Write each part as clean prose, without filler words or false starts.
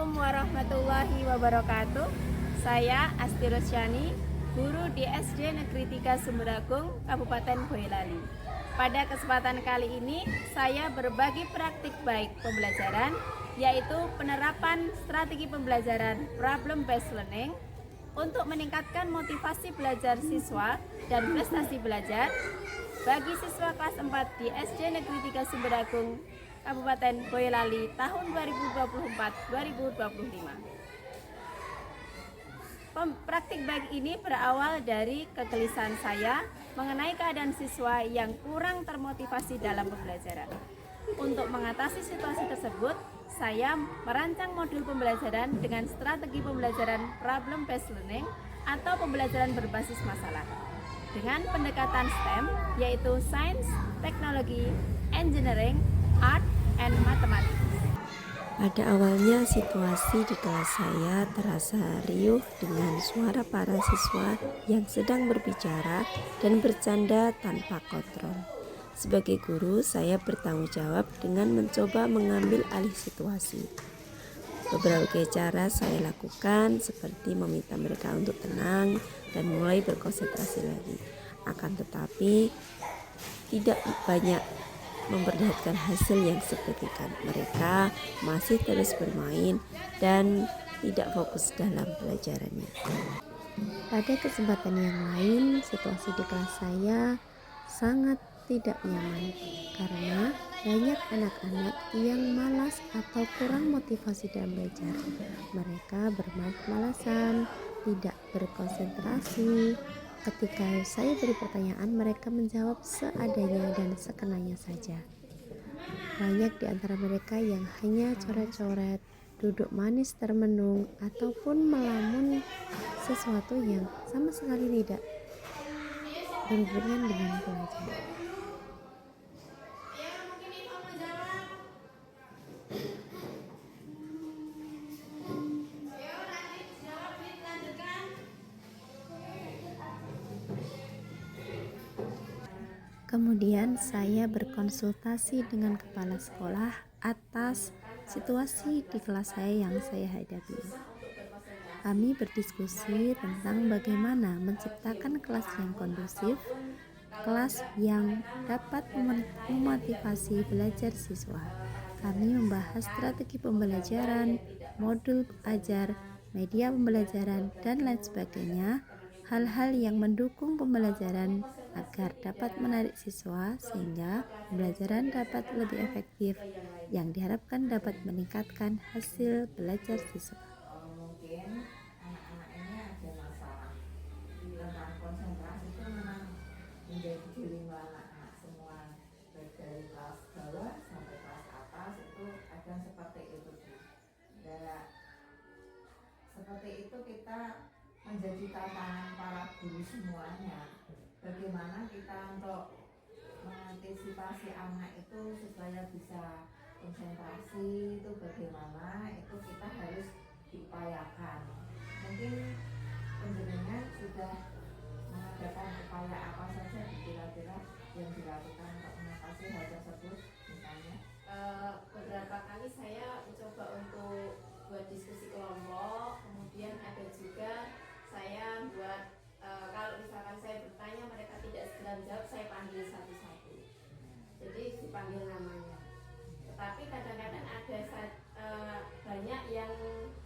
Assalamualaikum warahmatullahi wabarakatuh. Saya Asti Rosyani, guru di SD Negeri 3 Sumberagung, Kabupaten Boyolali. Pada kesempatan kali ini, saya berbagi praktik baik pembelajaran, yaitu penerapan strategi pembelajaran problem based learning untuk meningkatkan motivasi belajar siswa dan prestasi belajar bagi siswa kelas 4 di SD Negeri 3 Sumberagung, Kabupaten Boyolali tahun 2024-2025. Praktik baik ini berawal dari kegelisahan saya mengenai keadaan siswa yang kurang termotivasi dalam pembelajaran. Untuk mengatasi situasi tersebut, saya merancang modul pembelajaran dengan strategi pembelajaran problem based learning atau pembelajaran berbasis masalah dengan pendekatan STEM, yaitu Science, Teknologi, Engineering, Art, and Mathematics. Pada awalnya situasi di kelas saya terasa riuh dengan suara para siswa yang sedang berbicara dan bercanda tanpa kontrol. Sebagai guru, saya bertanggung jawab dengan mencoba mengambil alih situasi. Beberapa cara saya lakukan seperti meminta mereka untuk tenang dan mulai berkonsentrasi lagi. Akan tetapi tidak banyak memperlihatkan hasil yang signifikan. Mereka masih terus bermain dan tidak fokus dalam pelajarannya. Pada kesempatan yang lain, situasi di kelas saya sangat tidak nyaman karena banyak anak-anak yang malas atau kurang motivasi dalam belajar. Mereka bermalas-malasan, tidak berkonsentrasi. Ketika saya beri pertanyaan, mereka menjawab seadanya dan sekenanya saja. Banyak di antara mereka yang hanya coret-coret, duduk manis termenung, ataupun melamun sesuatu yang sama sekali tidak berhubungan dengan pelajaran. Kemudian saya berkonsultasi dengan kepala sekolah atas situasi di kelas saya yang saya hadapi. Kami berdiskusi tentang bagaimana menciptakan kelas yang kondusif, kelas yang dapat memotivasi belajar siswa. Kami membahas strategi pembelajaran, modul ajar, media pembelajaran, dan lain sebagainya. Hal-hal yang mendukung pembelajaran agar dapat menarik siswa sehingga pembelajaran dapat lebih efektif, yang diharapkan dapat meningkatkan hasil belajar siswa. Mungkin anak-anak ini ada masalah tentang konsentrasi itu memang menjadi dilema anak-anak semua, baik dari kelas bawah sampai kelas atas itu ada seperti itu. Dan seperti itu kita menjadi tantangan para guru semuanya. Bagaimana kita untuk mengantisipasi anak itu supaya bisa konsentrasi, itu bagaimana itu kita harus diupayakan. Mungkin penjenengan sudah mengadakan upaya apa saja kira-kira yang dilakukan untuk mengatasi hal tersebut, misalnya? Beberapa kali saya mencoba untuk buat diskusi kelompok, kemudian ada juga saya buat kalau misalkan saya bertanya mereka tidak segera menjawab, saya panggil satu-satu, jadi dipanggil namanya. Tetapi kadang-kadang ada banyak yang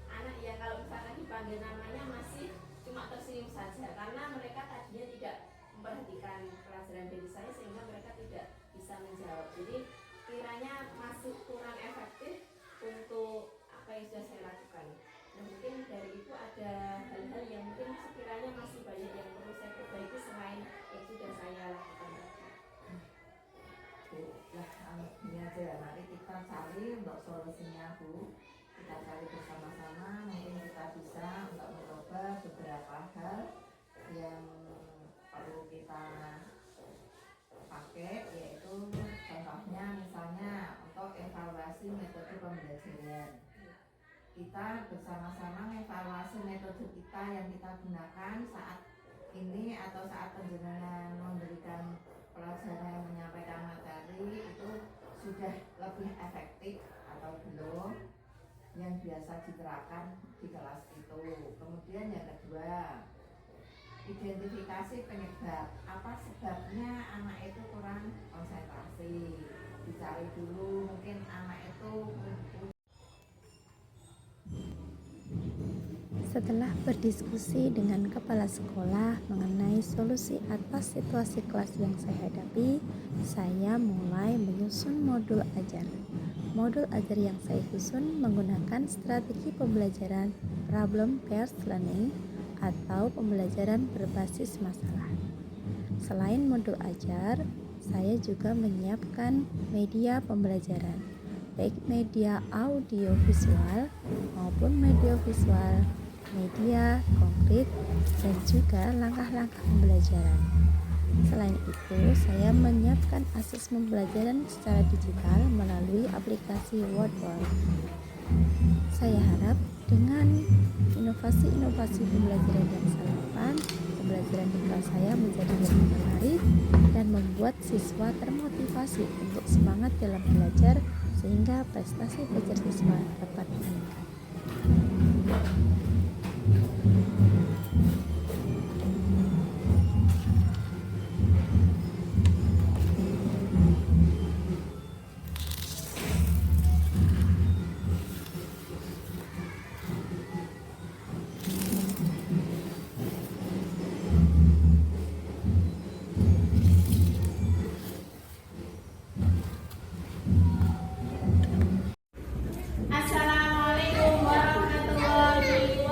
anak yang kalau misalkan dipanggil namanya masih cuma tersenyum saja karena mereka tadinya tidak memperhatikan pelajaran dari saya sehingga mereka tidak bisa menjawab. Jadi kiranya masih kurang efektif untuk apa yang sudah saya lakukan. Nah, mungkin dari itu ada hal-hal yang mungkin sekiranya masih banyak yang perlu saya perbaiki selain yang sudah saya lakukan. Ini aja ya, nanti kita cari untuk solusinya, Bu. Kita cari bersama-sama, mungkin kita bisa untuk mencoba beberapa hal yang perlu kita pakai, yaitu contohnya misalnya untuk evaluasi metode pembelajaran. Kita bersama-sama evaluasi metode kita yang kita gunakan saat ini atau saat penjenengan memberikan pelajaran, menyampaikan materi itu sudah lebih efektif atau belum. yang biasa diterapkan di kelas itu. Kemudian yang kedua, identifikasi penyebab. Apa sebabnya anak itu kurang konsentrasi? Dicari dulu, mungkin anak itu Setelah berdiskusi dengan kepala sekolah mengenai solusi atas situasi kelas yang saya hadapi, saya mulai menyusun modul ajar. Modul ajar yang saya susun menggunakan strategi pembelajaran problem-based learning atau pembelajaran berbasis masalah. Selain modul ajar, saya juga menyiapkan media pembelajaran, baik media audio visual maupun media visual, media konkret, dan juga langkah-langkah pembelajaran. Selain itu, saya menyiapkan akses pembelajaran secara digital melalui aplikasi Wordwall. Saya harap dengan inovasi-inovasi pembelajaran yang saya lakukan, pembelajaran di kelas saya menjadi lebih menarik dan membuat siswa termotivasi untuk semangat dalam belajar sehingga prestasi belajar siswa dapat meningkat. Assalamualaikum warahmatullahi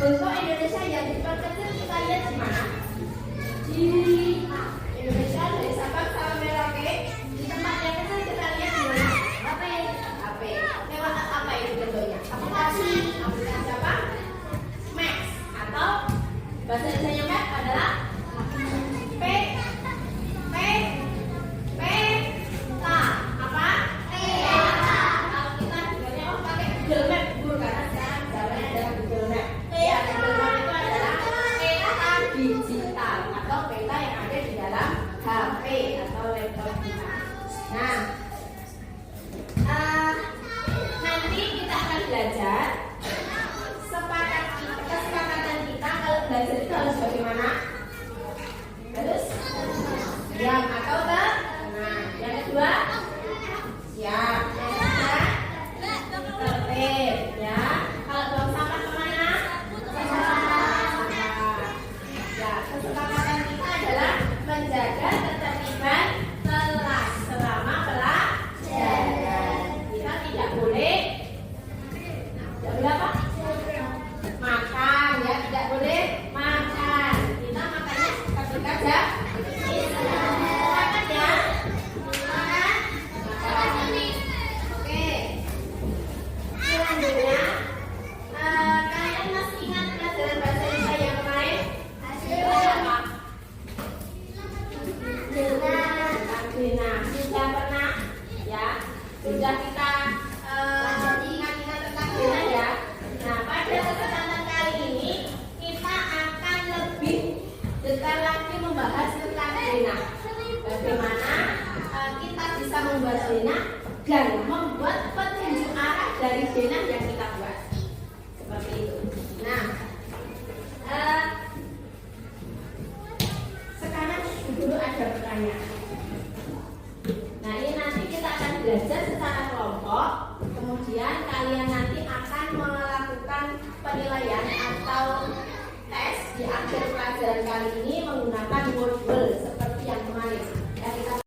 Untuk Indonesia yang diperkecil kita lihat di mana? Di Indonesia dari Sabang sampai Merauke. Di tempat yang kecil kita lihat di mana? HP. Lewat apa itu bentuknya? Aplikasi apa? Max atau bahasa Indonesia Max adalah P apa? Kalau kita dengarnya pakai Google Map karena sekarang zamannya adalah Google Map. Ya, Google Map itu adalah peta digital atau peta yang ada di dalam HP atau laptop kita. Nah, nanti kita akan belajar kesepakatan kita kalau belajar itu harus bagaimana? Harus diam atau enggak? Nah, yang kedua siap. Yang ketiga tertib ya. Kalau buang sampah kemana? Ya, kesepakatan kita adalah menjaga ketertiban kelas selama pelajaran. Kita tidak boleh apa? Makan ya, tidak boleh makan. Kita makannya ketika jam istirahat ya. Makan. Oke. Selanjutnya, kalian masih ingat pelajaran bahasa Indonesia yang kemarin? Apa? Sudah pernah ya? Sudah kita ingat-ingat tentang Dena ya? Nah, pada kesempatan kali ini kita akan lebih detail lagi membahas tentang Dena. Bagaimana kita bisa membuat Dena dan membuat petunjuk arah dari Dena yang kita buat. Seperti itu. Nah, sekarang dulu ada pertanyaan. Nah, ini nanti kita akan belajar secara kelompok. Kemudian kalian nanti akan melakukan penilaian atau tes di akhir pelajaran kali ini menggunakan wordle seperti yang kemarin. Ya, kita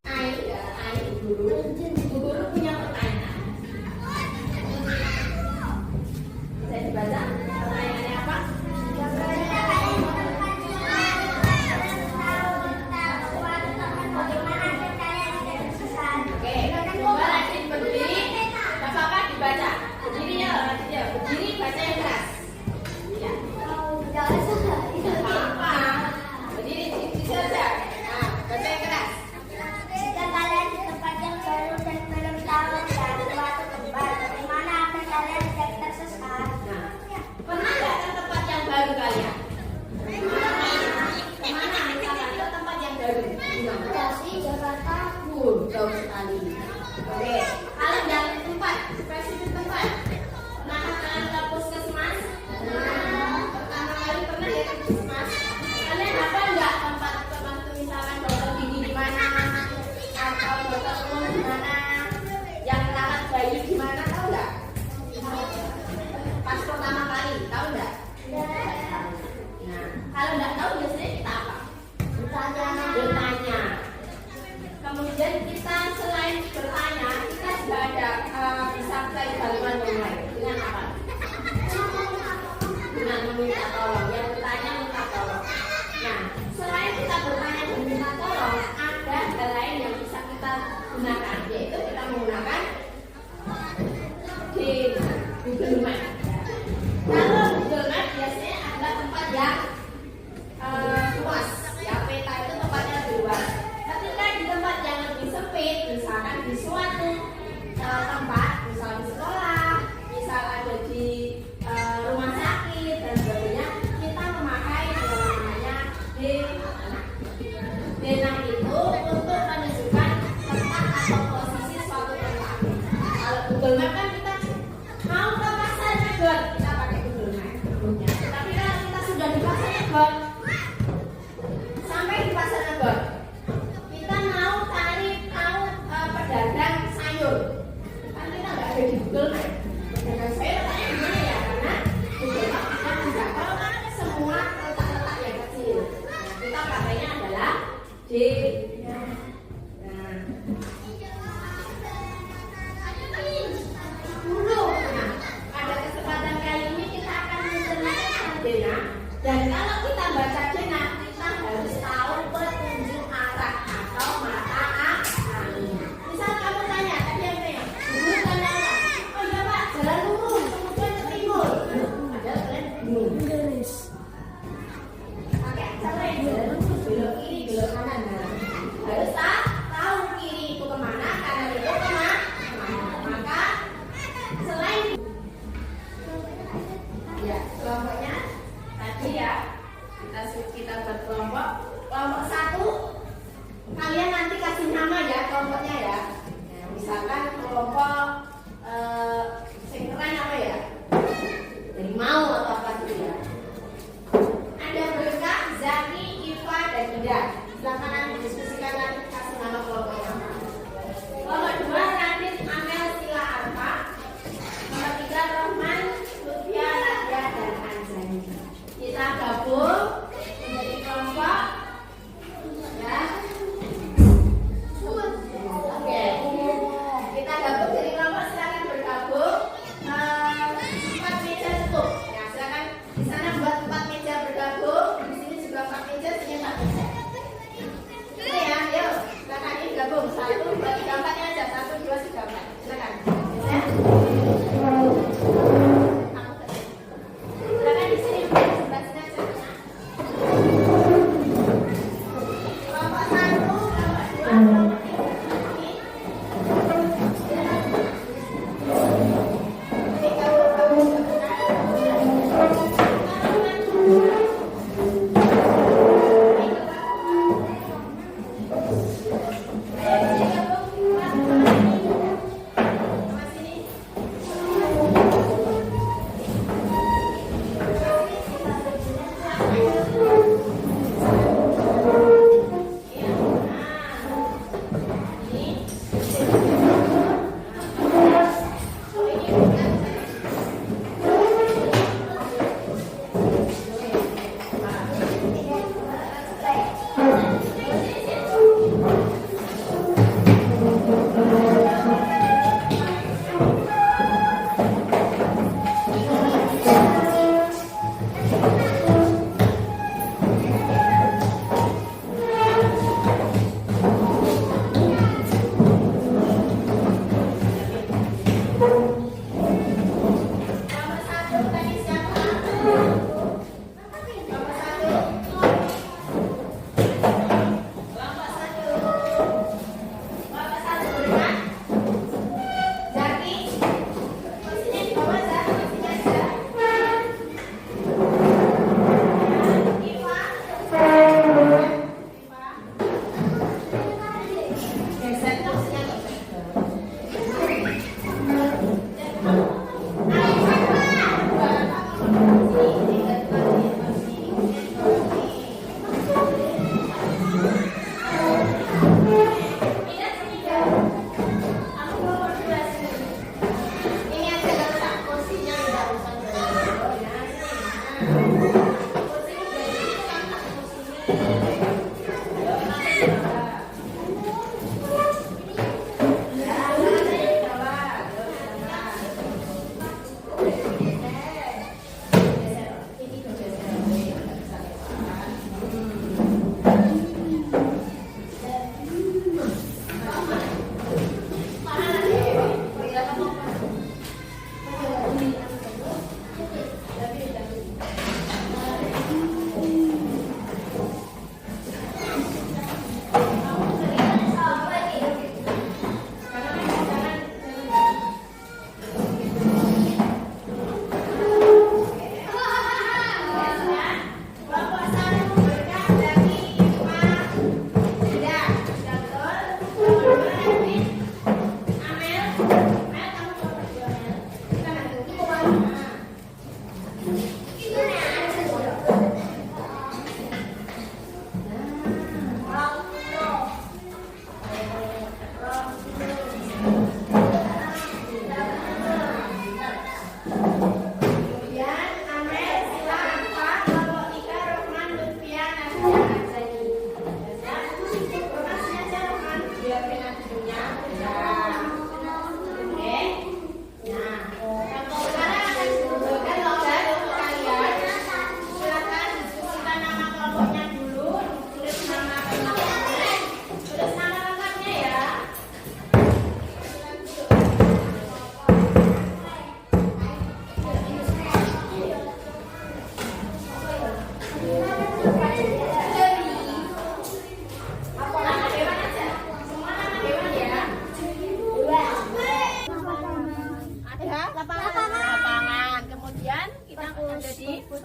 Ibu guru punya pertanyaan. Bisa dibaca pertanyaannya apa? Oke, coba Radit berdiri. Bapak dibaca. Berdiri ya, Radit ya. Berdiri baca yang keras. Ya. Tidak apa-apa. Berdiri di saja. Nah, baca yang keras. Jika kalian di tempat yang baru dan belum tahu dari suatu tempat, bagaimana agar kalian tidak tersesat? Nah, pernah nggak ke tempat yang baru kalian? Kemana? Misalkan ke tempat yang baru. Bekasi, Jakarta. Jauh sekali. Oke, kalian yang tempat, spesifik tempat. Pernah kalian ke puskesmas? Pertama kali pernah ya ke puskesmas? Kalian hafal nggak tempat itu misalkan dokter gigi di mana? Atau dokter umum di mana? Yang merawat bayi di mana? Tahu nggak? Pas pertama kali, tahu nggak? Nah, kalau nggak tahu biasanya kita apa? Bertanya. Kemudian kita selain bertanya, kita juga ada bisa ke bantuan yang lain. Dengan apa? Dengan meminta tolong. Yang bertanya minta tolong. Nah, selain kita bertanya dan minta tolong, ada hal lain yang bisa kita gunakan, yaitu kita menggunakan di Google Map. Kalau Google Map biasanya adalah tempat yang luas. Ya, peta itu tempatnya lebih luas. Ketika di tempat yang lebih sempit, misalkan di suatu tempat, misal di sekolah, misal ada di rumah sakit dan sebagainya, kita memakai namanya Dena itu untuk menunjukkan tempat atau posisi suatu tempat. Kalau Google Map kan kita mau ke pasar Nagot, kita pakai Google Map. Tapi kalau kita sudah di pasar Nagot, sampai di pasar Nagot, kita mau cari pedagang sayur, kan kita nggak ada di Google Map. Pedagang sayur letaknya di mana ya? Karena Google Map kita tidak tahu semua letak-letak yang kecil. Nah, kita pakainya adalah di dulu. Nah, pada kesempatan kali ini kita akan menceritakan Dena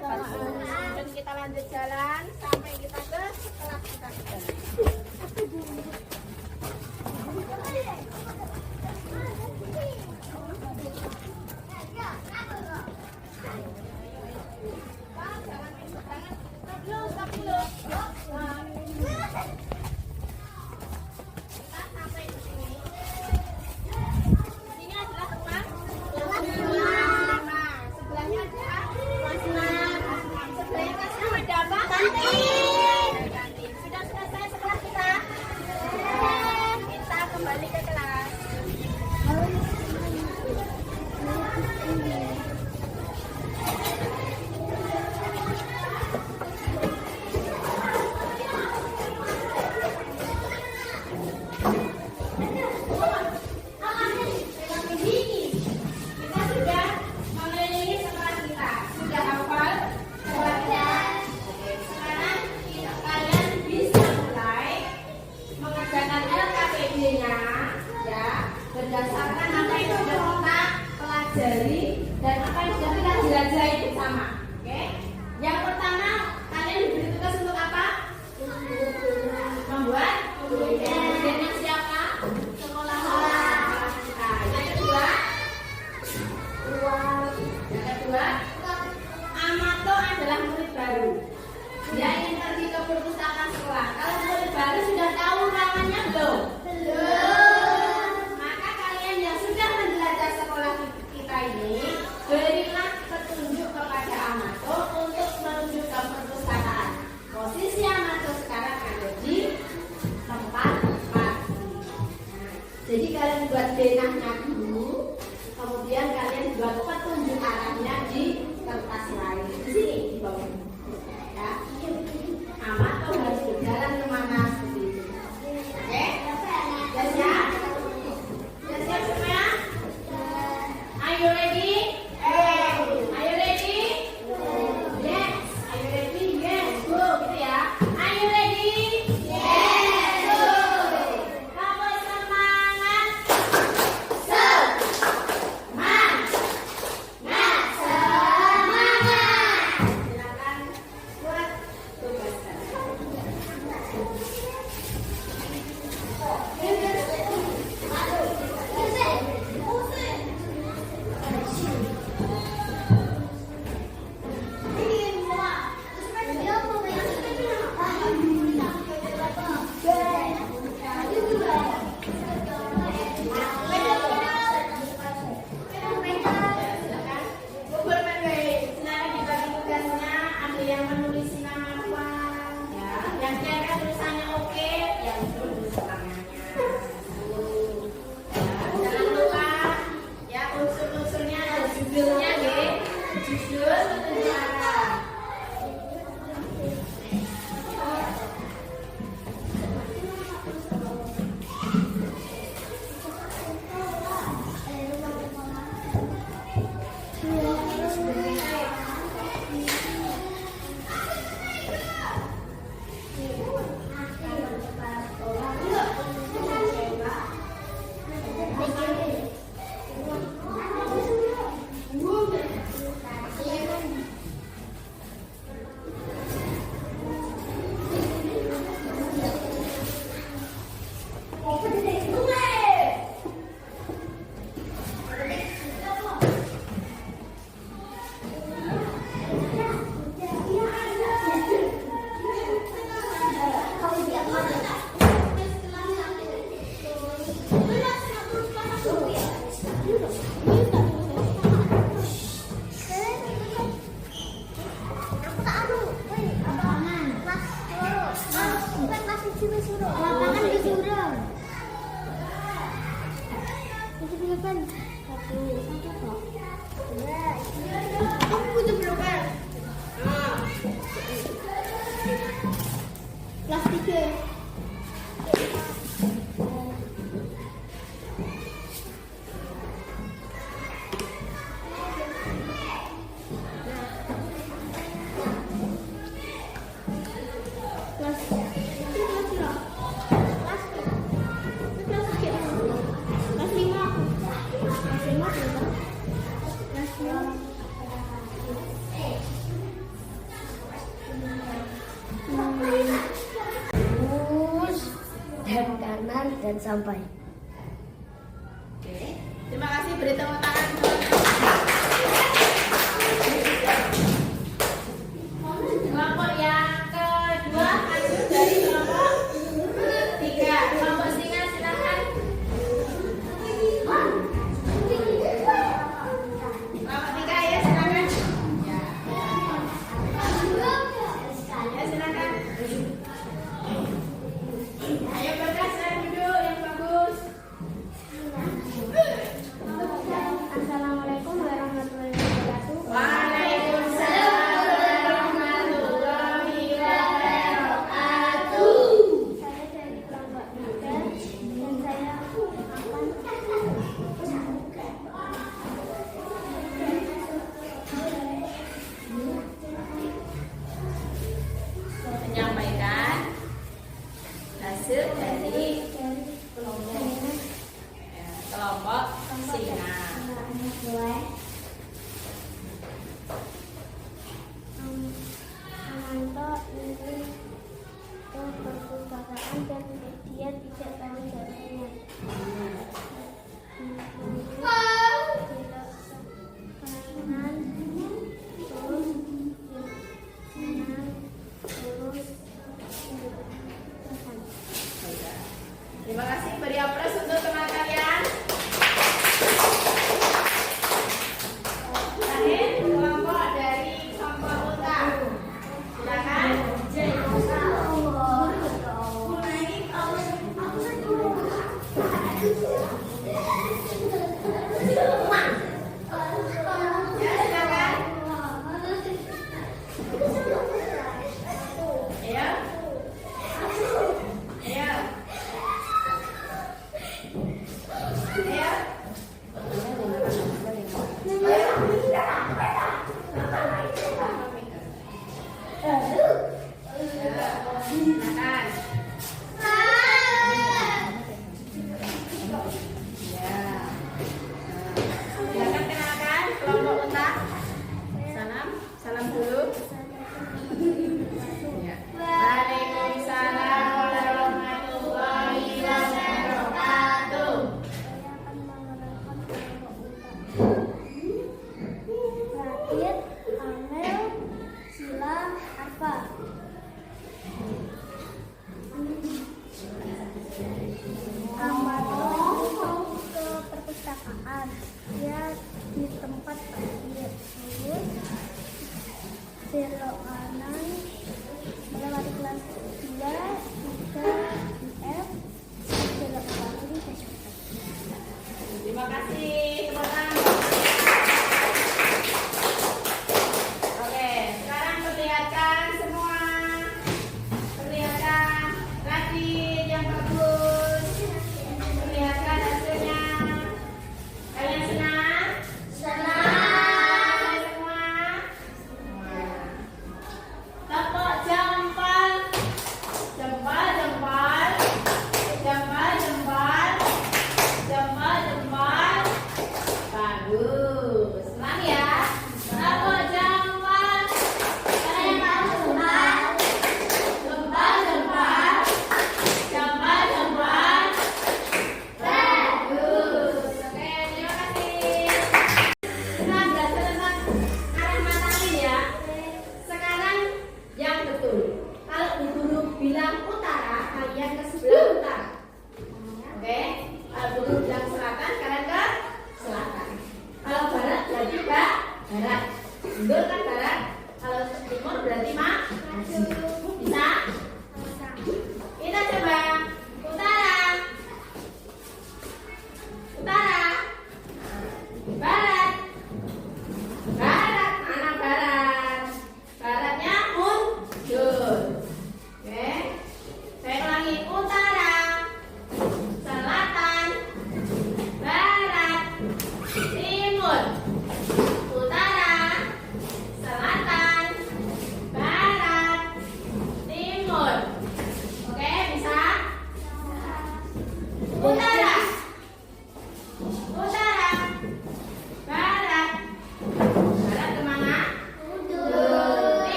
Dan kita lanjut jalan sampai kita ke kelas kita. Berdasarkan apa yang sudah kita pelajari dan apa yang sudah kita jelajahi bersama. Oke? Yang pertama, kalian diberi tugas untuk apa? Membuat kemudian siapa? Sekolah kita. Yang kedua, Amato adalah murid baru. Dia ingin pergi ke perpustakaan sekolah. Kalau murid baru sudah tahu namanya belum? Berilah petunjuk kepada Amato untuk menuju ke perpustakaan. Posisi Amato sekarang ada di tempat parkir. Jadi kalian buat denahnya dulu, kemudian kalian buat petunjuk arahnya di kertas lain. Di sini di bawah. Ya. Amato harus berjalan kemana seperti itu. Oke? Ya siap? Ya siap semua? Are you ready? sampai. Oke, terima kasih, beri tepuk tangan. Kelompok yang kedua maju dari kelompok 3. Kelompok singa silakan. Kelompok 3 ya silakan. Ya silakan. Ayo berkas saya duduk yang bagus. Assalamualaikum warahmatullahi wabarakatuh. Waalaikumsalam warahmatullahi wabarakatuh. Saya dari kelompok 3 dan saya akan Menyampaikan hasil dari kelompok singa. Memantau ini ke perpustakaan dan dia tidak tahu jawabannya. Kanan, terus kanan, terus kanan. Terima kasih, beri aplaus untuk teman kalian. Terakhir, kelompok dari kelompok Uta. Silakan. Ya, silakan. Ayo. Ayo. Ayo. Silakan. Silakan kenalkan kelompok Uta. Salam dulu. Ya. Waalaikumsalam warahmatullahi wabarakatuh. Saya akan mengenalkan kelompok Uta. Rakit, Amel, Sila, Arfa. Amel ke perpustakaan. Dia di tempat parkir. Terus belok kanan melewati kelas 2, 3, F, belok kiri ke Cepet. Terima kasih, tepuk tangan. Oke, sekarang perlihatkan semua. Perlihatkan rakit yang bagus. Perlihatkan hasilnya. Kalian senang? Senang. Semua? Tepuk jempol. Jempol, jempol. Jempol, jempol. Jempol, jempol. Bagus. Senang ya? Tepuk jempol. Kalian tahu jempol? Jempol, jempol. Jempol, jempol. Bagus. Oke, terima kasih. Kita belajar tentang arah mata angin ya. Sekarang yang betul. Kalau Bu Guru bilang utara, kalian ke sebelah utara. Oke? Kalau Bu Guru bilang selatan, kalian ke selatan. Kalau barat berarti ke barat. Mundur kan barat. Kalau timur berarti maju. Bisa? Kita coba utara. Utara. Barat. Barat. Mana barat? Baratnya mundur. Oke. Saya ulangi. Utara. Selatan. Barat. Timur. Utara. Selatan. Barat.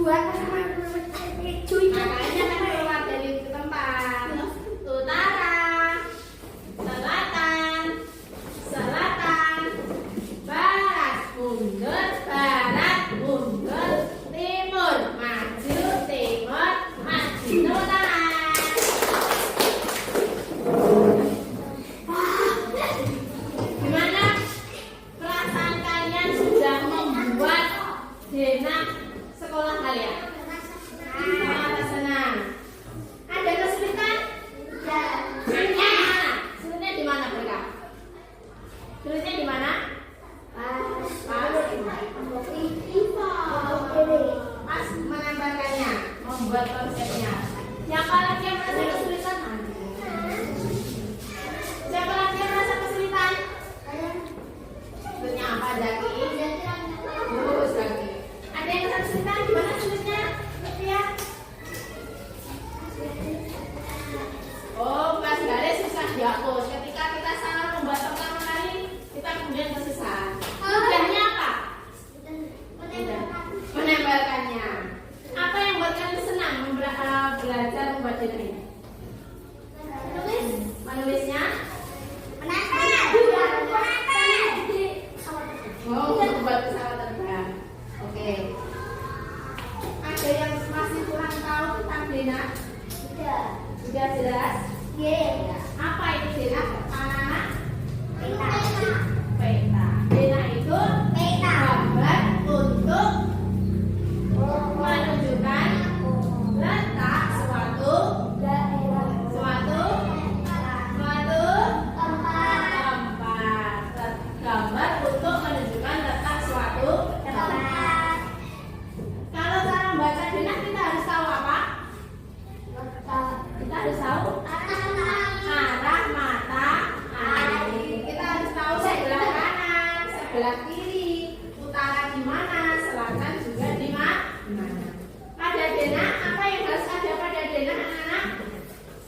Makanya kan keluar dari tempat. Utara, selatan, selatan, barat, mundur, barat, mundur, timur, maju, timur, maju, utara. Gimana perasaan kalian sudah membuat zona sekolah kalian? Sangat senang. Ada kesulitan? Sulitnya di mana? Sulitnya di mana mereka? Sulitnya di mana? Pas menambahkannya, membuat konsepnya. Siapa lagi yang merasa kesulitan? Siapa lagi yang merasa kesulitan? Sulitnya apa, Zaki? Bagus, Zaki. Ada yang merasa kesulitan? Gimana sulitnya? Ya. Oh, pas garis susah dihapus. Ketika kita salah membuat pertama kali, kita kemudian tersesat. Mudahnya apa? Menambahkannya. Apa yang buat kalian senang belajar membuat ini? Menulisnya? Oh, membuat pesawat terbang. Oke. Ada yang masih kurang tahu tentang Dena? Sudah jelas? Ya. Apa itu Dena? Anak-anak? Peta. Dena itu gambar untuk menunjukkan letak suatu tempat. Gambar untuk menunjukkan letak suatu tempat. Kalau cara membaca Dena kita harus tahu apa? Kita harus tahu arah mata angin. Kita harus tahu sebelah kanan, sebelah kiri, utara di mana, selatan juga di mana. Pada Dena, apa yang harus ada pada Dena, anak-anak?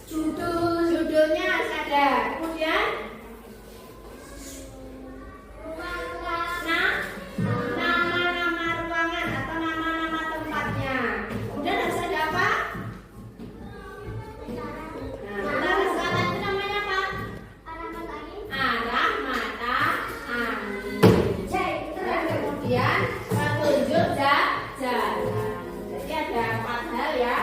Judulnya harus ada. Kemudian nama-nama ruangan atau nama-nama tempatnya. Kemudian harus ada apa? Utara selatan itu namanya apa? Arah mata angin. Dan kemudian petunjuk jalan. Jadi ada 4 hal ya.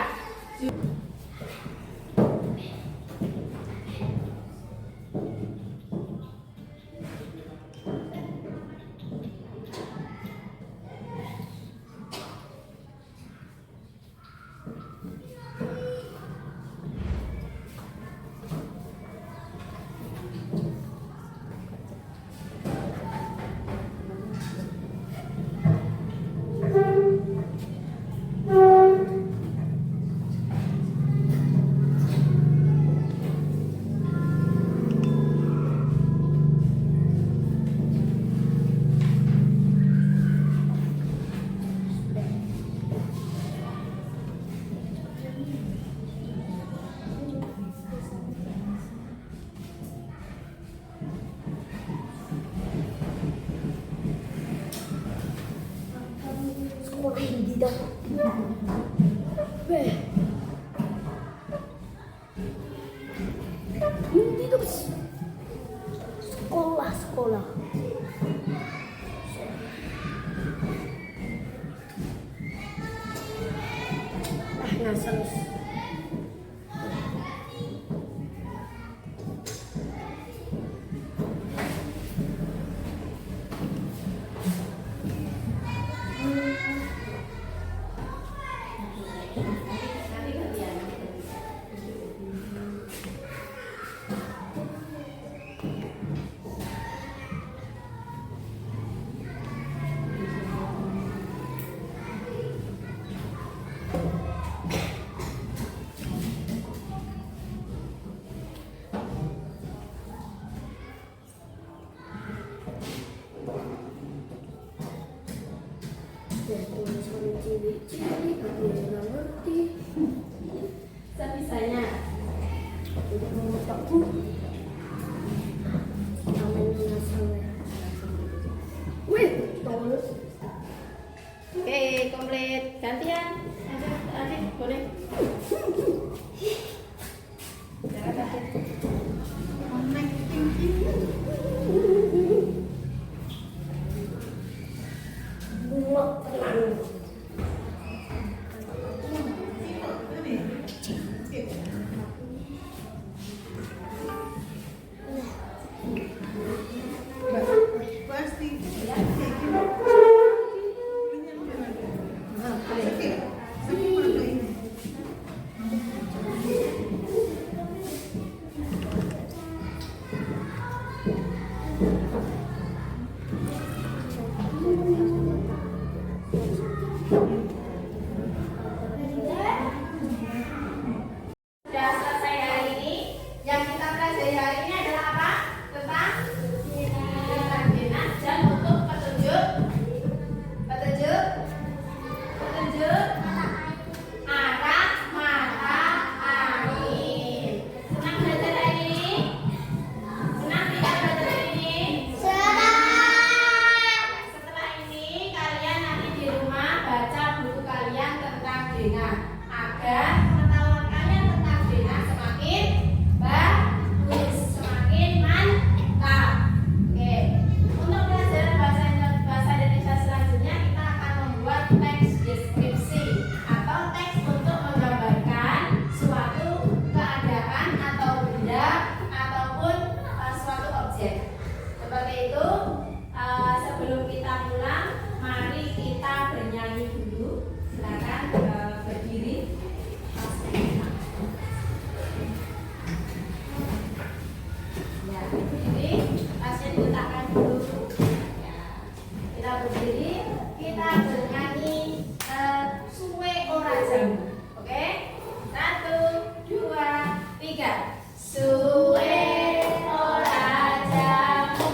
Sekolah. Ngasal. Nanti gantian. Ciri-ciri aku nggak ngerti. Sebisanya. Aku namanya ngasal. Wih, tolong. Oke, komplit. Gantian. denah agar pengetahuan kalian tentang denah semakin bagus, semakin mantap. Oke, untuk pelajaran bahasa Indonesia selanjutnya kita akan membuat teks deskripsi atau teks untuk menggambarkan suatu keadaan atau benda ataupun suatu objek. Seperti itu. Sebelum kita pulang, mari kita bernyanyi dulu. Silakan berdiri. Ya, berdiri. Pasien letakkan dulu. Ya, kita berdiri. Kita bernyanyi suwe ora jamu. Oke? 1, 2, 3. Suwe ora jamu.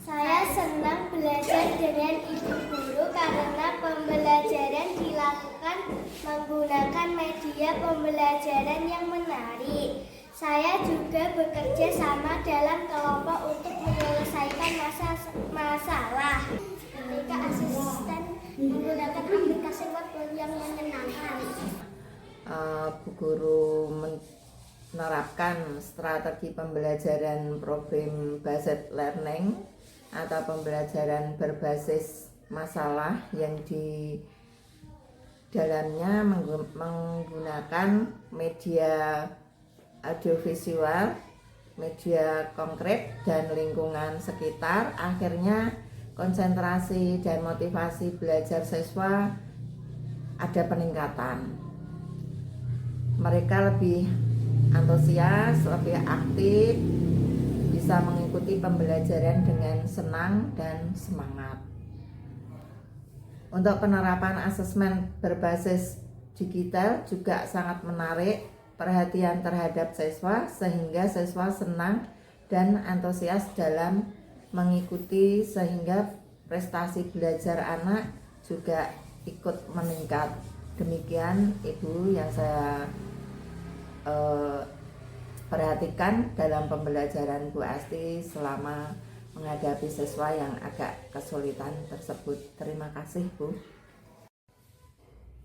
Saya senang belajar dengan ibu guru karena pembelajaran dilakukan menggunakan media pembelajaran yang menarik. Saya juga bekerja sama dalam kelompok untuk menyelesaikan masalah. Ketika asisten menggunakan aplikasi web yang menyenangkan. Bu guru menerapkan strategi pembelajaran problem based learning atau pembelajaran berbasis masalah yang di dalamnya menggunakan media audiovisual, media konkret dan lingkungan sekitar. Akhirnya konsentrasi dan motivasi belajar siswa ada peningkatan. Mereka lebih antusias, lebih aktif, bisa mengikuti pembelajaran dengan senang dan semangat. Untuk penerapan asesmen berbasis digital juga sangat menarik perhatian terhadap siswa sehingga siswa senang dan antusias dalam mengikuti sehingga prestasi belajar anak juga ikut meningkat. Demikian Ibu yang saya perhatikan dalam pembelajaran Bu Asti selama menghadapi siswa yang agak kesulitan tersebut. Terima kasih Bu.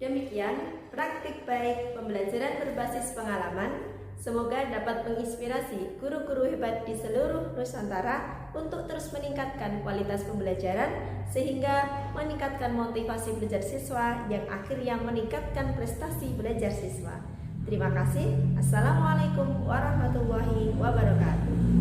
Demikian praktik baik pembelajaran berbasis pengalaman. Semoga dapat menginspirasi guru-guru hebat di seluruh Nusantara untuk terus meningkatkan kualitas pembelajaran sehingga meningkatkan motivasi belajar siswa yang akhirnya meningkatkan prestasi belajar siswa. Terima kasih. Assalamualaikum warahmatullahi wabarakatuh.